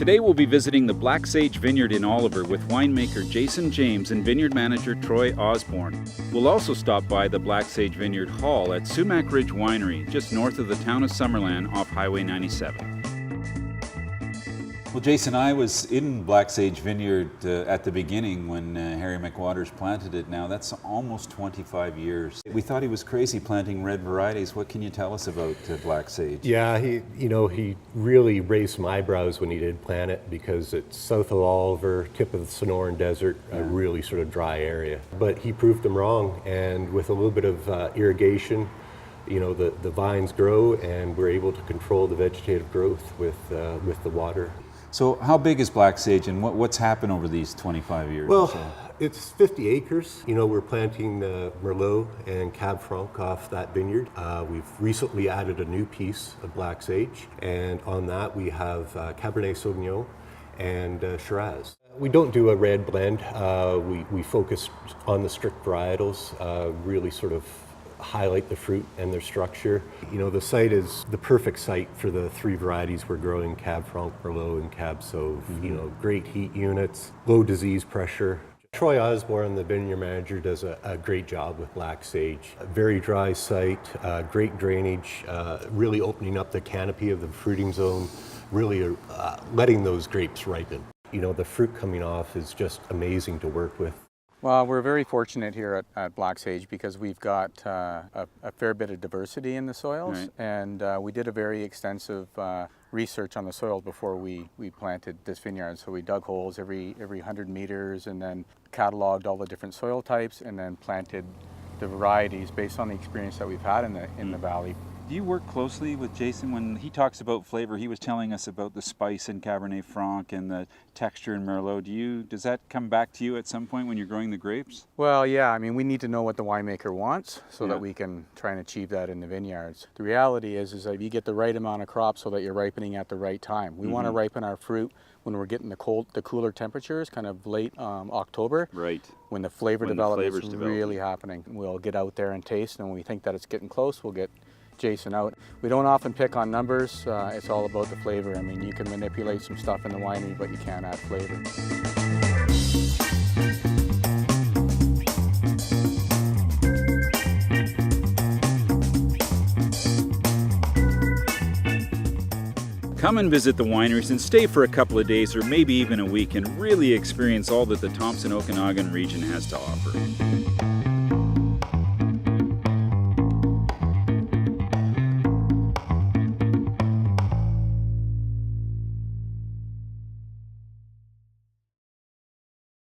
Today we'll be visiting the Black Sage Vineyard in Oliver with winemaker Jason James and vineyard manager Troy Osborne. We'll also stop by the Black Sage Vineyard Hall at Sumac Ridge Winery, just north of the town of Summerland off Highway 97. Well, Jason, I was in Black Sage Vineyard at the beginning when Harry McWaters planted it. Now, that's almost 25 years. We thought he was crazy planting red varieties. What can you tell us about Black Sage? Yeah, he really raised some eyebrows when he did plant it because it's south of Oliver, tip of the Sonoran Desert, a really sort of dry area. But he proved them wrong, and with a little bit of irrigation, the vines grow, and we're able to control the vegetative growth with the water. So how big is Black Sage, and what's happened over these 25 years? Well, it's 50 acres. We're planting Merlot and Cab Franc off that vineyard. We've recently added a new piece of Black Sage, and on that we have Cabernet Sauvignon and Shiraz. We don't do a red blend. We focus on the strict varietals, really sort of highlight the fruit and their structure. The site is the perfect site for the three varieties we're growing, Cab Franc, Merlot, and Cab Sauv. Great heat units, low disease pressure. Troy Osborne, the vineyard manager, does a great job with Black Sage. A very dry site, great drainage, really opening up the canopy of the fruiting zone, really letting those grapes ripen. The fruit coming off is just amazing to work with. Well, we're very fortunate here at Black Sage because we've got a fair bit of diversity in the soils, right. And we did a very extensive research on the soils before we planted this vineyard. So we dug holes every 100 meters and then cataloged all the different soil types and then planted the varieties based on the experience that we've had in the valley. Do you work closely with Jason when he talks about flavor? He was telling us about the spice in Cabernet Franc and the texture in Merlot. Does that come back to you at some point when you're growing the grapes? Well, yeah. We need to know what the winemaker wants so that we can try and achieve that in the vineyards. The reality is that you get the right amount of crop so that you're ripening at the right time. We want to ripen our fruit when we're getting the cooler temperatures, kind of late October. Right. When the flavor development is really happening. We'll get out there and taste, and when we think that it's getting close, we'll get Jason out. We don't often pick on numbers. It's all about the flavor. You can manipulate some stuff in the winery, but you can't add flavor. Come and visit the wineries and stay for a couple of days or maybe even a week and really experience all that the Thompson Okanagan region has to offer.